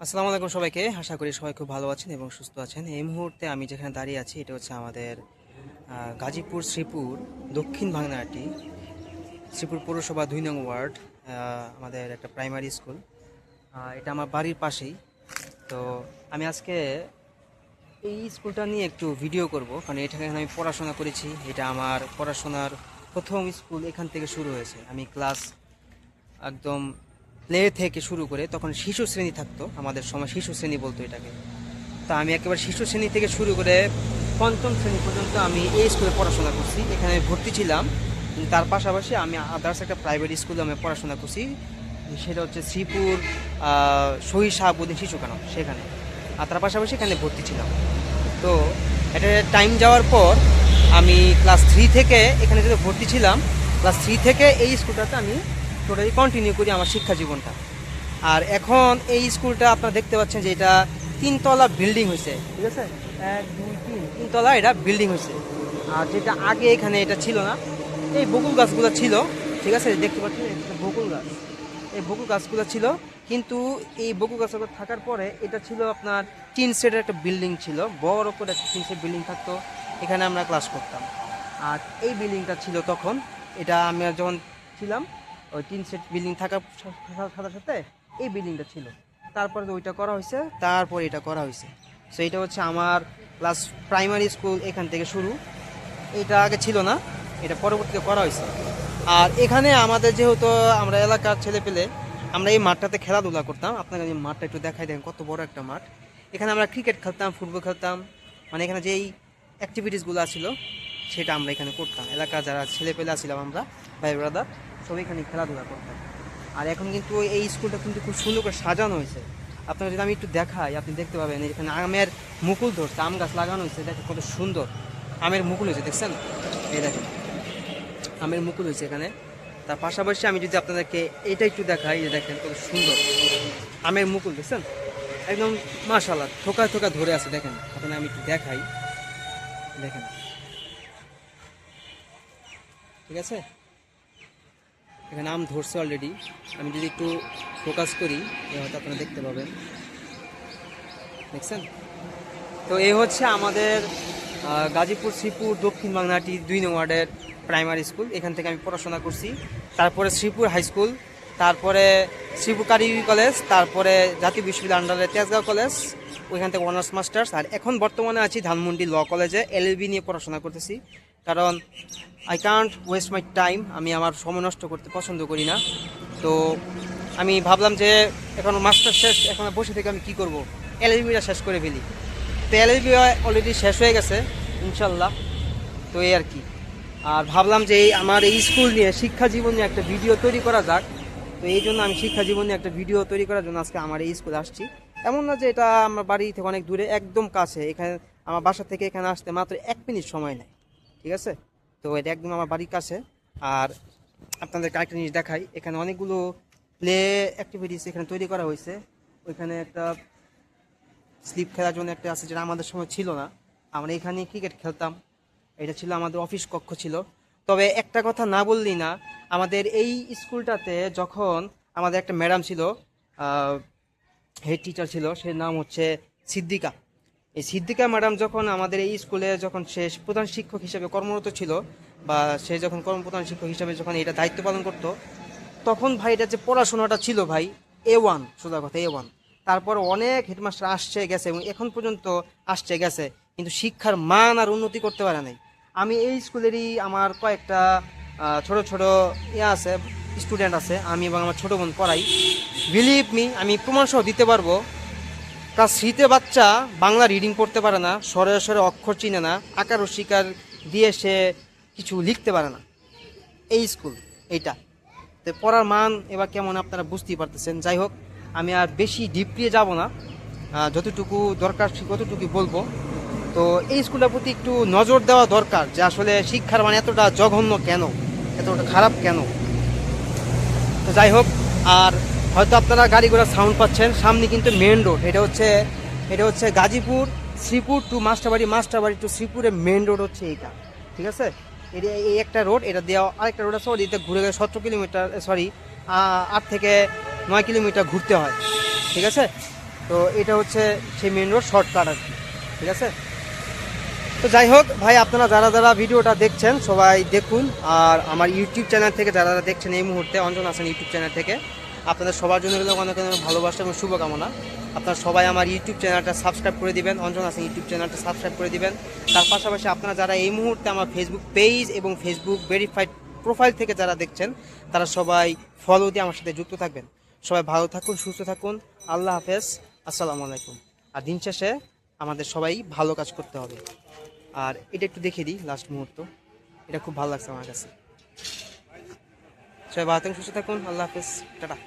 আসসালামু আলাইকুম সবাইকে। আশা করি সবাই খুব ভালো আছেন এবং সুস্থ আছেন। এই মুহূর্তে আমি যেখানে দাঁড়িয়ে আছি এটা হচ্ছে আমাদের গাজীপুর শ্রীপুর দক্ষিণ ভাঙনাটি শ্রীপুর পৌরসভা ২ নং ওয়ার্ড, আমাদের একটা প্রাইমারি স্কুল। এটা আমার বাড়ির পাশেই। তো আমি আজকে এই স্কুলটা নিয়ে একটু ভিডিও করব, কারণ এখানে আমি পড়াশোনা করেছি। এটা আমার পড়াশোনার প্রথম স্কুল এখান থেকে শুরু হয়েছে। আমি ক্লাস একদম প্লে থেকে শুরু করে, তখন শিশু শ্রেণী থাকতো, আমাদের সময় শিশু শ্রেণী বলতো এটাকে। তা আমি একেবারে শিশু শ্রেণী থেকে শুরু করে পঞ্চম শ্রেণী পর্যন্ত আমি এই স্কুলে পড়াশোনা করছি। এখানে আমি ভর্তি ছিলাম, কিন্তু তার পাশাপাশি আমি আদার্স একটা প্রাইভেট স্কুলে আমি পড়াশোনা করছি। সেটা হচ্ছে শ্রীপুর শহীদ শাহাবুদ্দিন শিশু কানন, সেখানে। আর তার পাশাপাশি এখানে ভর্তি ছিলাম। তো এটা টাইম যাওয়ার পর আমি ক্লাস 3 থেকে এখানে যেহেতু ভর্তি ছিলাম, ক্লাস 3 থেকে এই স্কুলটাতে আমি টোটালি কন্টিনিউ করি আমার শিক্ষা জীবনটা। আর এখন এই স্কুলটা আপনারা দেখতে পাচ্ছেন যে এটা 3 তলা বিল্ডিং হয়েছে, ঠিক আছে? 1 2 3 3 তলা এটা বিল্ডিং হয়েছে। আর যেটা আগে এখানে এটা ছিল না, এই বকুল গাছগুলো ছিল, ঠিক আছে? দেখতে পাচ্ছেন এটা বকুল গাছ, এই বকুল গাছগুলো ছিল। কিন্তু এই বকুল গাছগুলো থাকার পরে এটা ছিল আপনার টিন শেডের একটা বিল্ডিং ছিল, বড় করে একটা টিন শেড বিল্ডিং থাকতো। এখানে আমরা ক্লাস করতাম। আর এই বিল্ডিংটা ছিল তখন, এটা আমি যখন ছিলাম, ওই টিন শেড বিল্ডিং থাকার সাথে সাথে এই বিল্ডিংটা ছিল। তারপরে তো ওইটা করা হয়েছে, তারপর এটা করা হয়েছে। সো এটা হচ্ছে আমার ক্লাস প্রাইমারি স্কুল এখান থেকে শুরু। এটা আগে ছিল না, এটা পরবর্তীতে করা হয়েছে। আর এখানে আমাদের যেহেতু আমরা এলাকার ছেলে পেলে, আমরা এই মাঠটাতে খেলাধুলা করতাম। আপনাকে আমি মাঠটা একটু দেখাই দেন, কত বড় একটা মাঠ। এখানে আমরা ক্রিকেট খেলতাম, ফুটবল খেলতাম, মানে এখানে যেই অ্যাক্টিভিটিসগুলো ছিল সেটা আমরা এখানে করতাম। এলাকার যারা ছেলে পেলে ছিলাম আমরা, ভাই ব্রাদার, সব এখানে খেলাধুলা করতাম। আর এখন কিন্তু এই স্কুলটা কিন্তু খুব সুন্দর করে সাজানো হয়েছে। আপনাকে যদি আমি একটু দেখাই, আপনি দেখতে পাবেন এখানে আমের মুকুল ধরছে, আম গাছ লাগানো হয়েছে। দেখেন কত সুন্দর আমের মুকুল হয়েছে, দেখছেন? এই দেখেন আমের মুকুল হয়েছে এখানে। তার পাশাপাশি আমি যদি আপনাদেরকে এটা একটু দেখাই, যে দেখেন কত সুন্দর আমের মুকুল, দেখছেন? একদম মাশাআল্লাহ থোকা থোকা ধরে আছে। দেখেন আপনাকে আমি একটু দেখাই, দেখেন, ঠিক আছে? এখানে আম ধরছে অলরেডি। আমি যদি একটু ফোকাস করি হয়তো আপনারা দেখতে পাবেন, দেখছেন? তো এই হচ্ছে আমাদের গাজীপুর শ্রীপুর দক্ষিণ বাংলাটি ২ নং ওয়ার্ডের প্রাইমারি স্কুল। এখান থেকে আমি পড়াশোনা করছি। তারপরে শ্রীপুর হাই স্কুল, তারপরে শ্রীপুর কারিগরি কলেজ, তারপরে জাতীয় বিশ্ববিদ্যালয় আন্ডারে তেজগাঁও কলেজ, ওইখান থেকে অনার্স মাস্টার্স। আর এখন বর্তমানে আছি ধানমন্ডি ল কলেজে, এলএলবি নিয়ে পড়াশোনা করতেছি। কারণ I can't West my time, আমি আমার সময় নষ্ট করতে পছন্দ করি না। তো আমি ভাবলাম যে এখন মাস্টার শেষ, এখন বসে থেকে আমি কী করব, এলএলবিটা শেষ করে ফেলি। তো এলএলবি অলরেডি শেষ হয়ে গেছে ইনশাল্লাহ। তো এই আর কি। আর ভাবলাম যে আমার এই স্কুল নিয়ে, শিক্ষা জীবন নিয়ে একটা ভিডিও তৈরি করা যাক। তো এই জন্য আমি শিক্ষা জীবন নিয়ে একটা ভিডিও তৈরি করার জন্য আজকে আমার এই স্কুলে আসছি। এমন না যে এটা আমার বাড়ি থেকে অনেক দূরে, একদম কাছে। এখানে আমার বাসা থেকে এখানে আসতে মাত্র 1 মিনিট সময় নেয়, ঠিক আছে? তো এটা একদম আমার বাড়ির কাছে। আর আপনাদের আরেকটা জিনিস দেখাই, এখানে অনেকগুলো প্লে অ্যাক্টিভিটিস এখানে তৈরি করা হয়েছে। ওইখানে একটা স্লিপ খেলার জন্য একটা আছে, যেটা আমাদের সময় ছিল না। আমরা এখানে ক্রিকেট খেলতাম, এটা ছিল আমাদের অফিস কক্ষ ছিল। তবে একটা কথা না বললেই না, আমাদের এই স্কুলটাতে যখন আমাদের একটা ম্যাডাম ছিল, হেড টিচার ছিল, সে নাম হচ্ছে সিদ্দিকা। এই সিদ্দিকা ম্যাডাম যখন আমাদের এই স্কুলে যখন সে প্রধান শিক্ষক হিসেবে কর্মরত ছিল, বা সে যখন প্রধান শিক্ষক হিসেবে যখন এটা দায়িত্ব পালন করতো, তখন ভাই এটা যে পড়াশোনাটা ছিল ভাই, A1, সোজা কথা A1। তারপর অনেক হেডমাস্টার আসছে গেছে এবং এখন পর্যন্ত আসছে গেছে, কিন্তু শিক্ষার মান আর উন্নতি করতে পারে নাই। আমি এই স্কুলেরই আমার কয়েকটা ছোট ছোট আছে, স্টুডেন্ট আছে, আমি এবং আমার ছোটো বোন পড়াই। বিলিভ মি, আমি প্রমাণসহ দিতে পারবো। ক্লাস 3-তে বাচ্চা বাংলা রিডিং পড়তে পারে না, স্বরে স্বরে অক্ষর চিনে না, আকার ও শিকার দিয়ে সে কিছু লিখতে পারে না। এই স্কুল এইটা। তো পড়ার মান এবার কেমন আপনারা বুঝতেই পারতেছেন। যাই হোক, আমি আর বেশি ডিপলি যাব না, যতটুকু দরকার ততটুকু বলবো। তো এই স্কুলের প্রতি একটু নজর দেওয়া দরকার, যে আসলে শিক্ষার মান এতটা জঘন্য কেন, এতটা খারাপ কেন। তো যাই হোক, আর হয়তো আপনারা গাড়ি ঘোড়া সাউন্ড পাচ্ছেন, সামনে কিন্তু মেন রোড। এটা হচ্ছে গাজীপুর শ্রীপুর টু মাস্টারবাড়ি, মাস্টারবাড়ি টু শ্রীপুরের মেন রোড হচ্ছে এইটা, ঠিক আছে? এই একটা রোড, এটা দেওয়া আরেকটা রোড আছে, ওদিকে ঘুরে গেলে 17 কিলোমিটার, সরি 8 থেকে 9 কিলোমিটার ঘুরতে হয়, ঠিক আছে? তো এটা হচ্ছে সেই মেন রোড শর্টকাট আর কি, ঠিক আছে। তো যাই হোক ভাই, আপনারা যারা যারা ভিডিওটা দেখছেন সবাই দেখুন, আর আমার ইউটিউব চ্যানেল থেকে যারা যারা দেখছেন এই মুহূর্তে, অঞ্জন হাসান ইউটিউব চ্যানেল থেকে আপনাদের সবার জন্য অনেক অনেক ভালোবাসা এবং শুভকামনা। আপনারা সবাই আমার ইউটিউব চ্যানেলটা সাবস্ক্রাইব করে দিবেন, অঞ্জন হাসান ইউটিউব চ্যানেলটা সাবস্ক্রাইব করে দিবেন। তার পাশাপাশি আপনারা যারা এই মুহূর্তে আমার ফেসবুক পেজ এবং ফেসবুক ভেরিফাইড প্রোফাইল থেকে যারা দেখছেন তারা সবাই ফলো দিয়ে আমার সাথে যুক্ত থাকবেন। সবাই ভালো থাকুন, সুস্থ থাকুন, আল্লাহ হাফেজ, আসসালামু আলাইকুম। আর দিন শেষে আমাদের সবাই ভালো কাজ করতে হবে। আর এটা একটু দেখে দিই লাস্ট মুহূর্ত, এটা খুব ভালো লাগছে আমার কাছে। সবাই ভালো থাকুন, সুস্থ থাকুন, আল্লাহ হাফেজ, টাটা।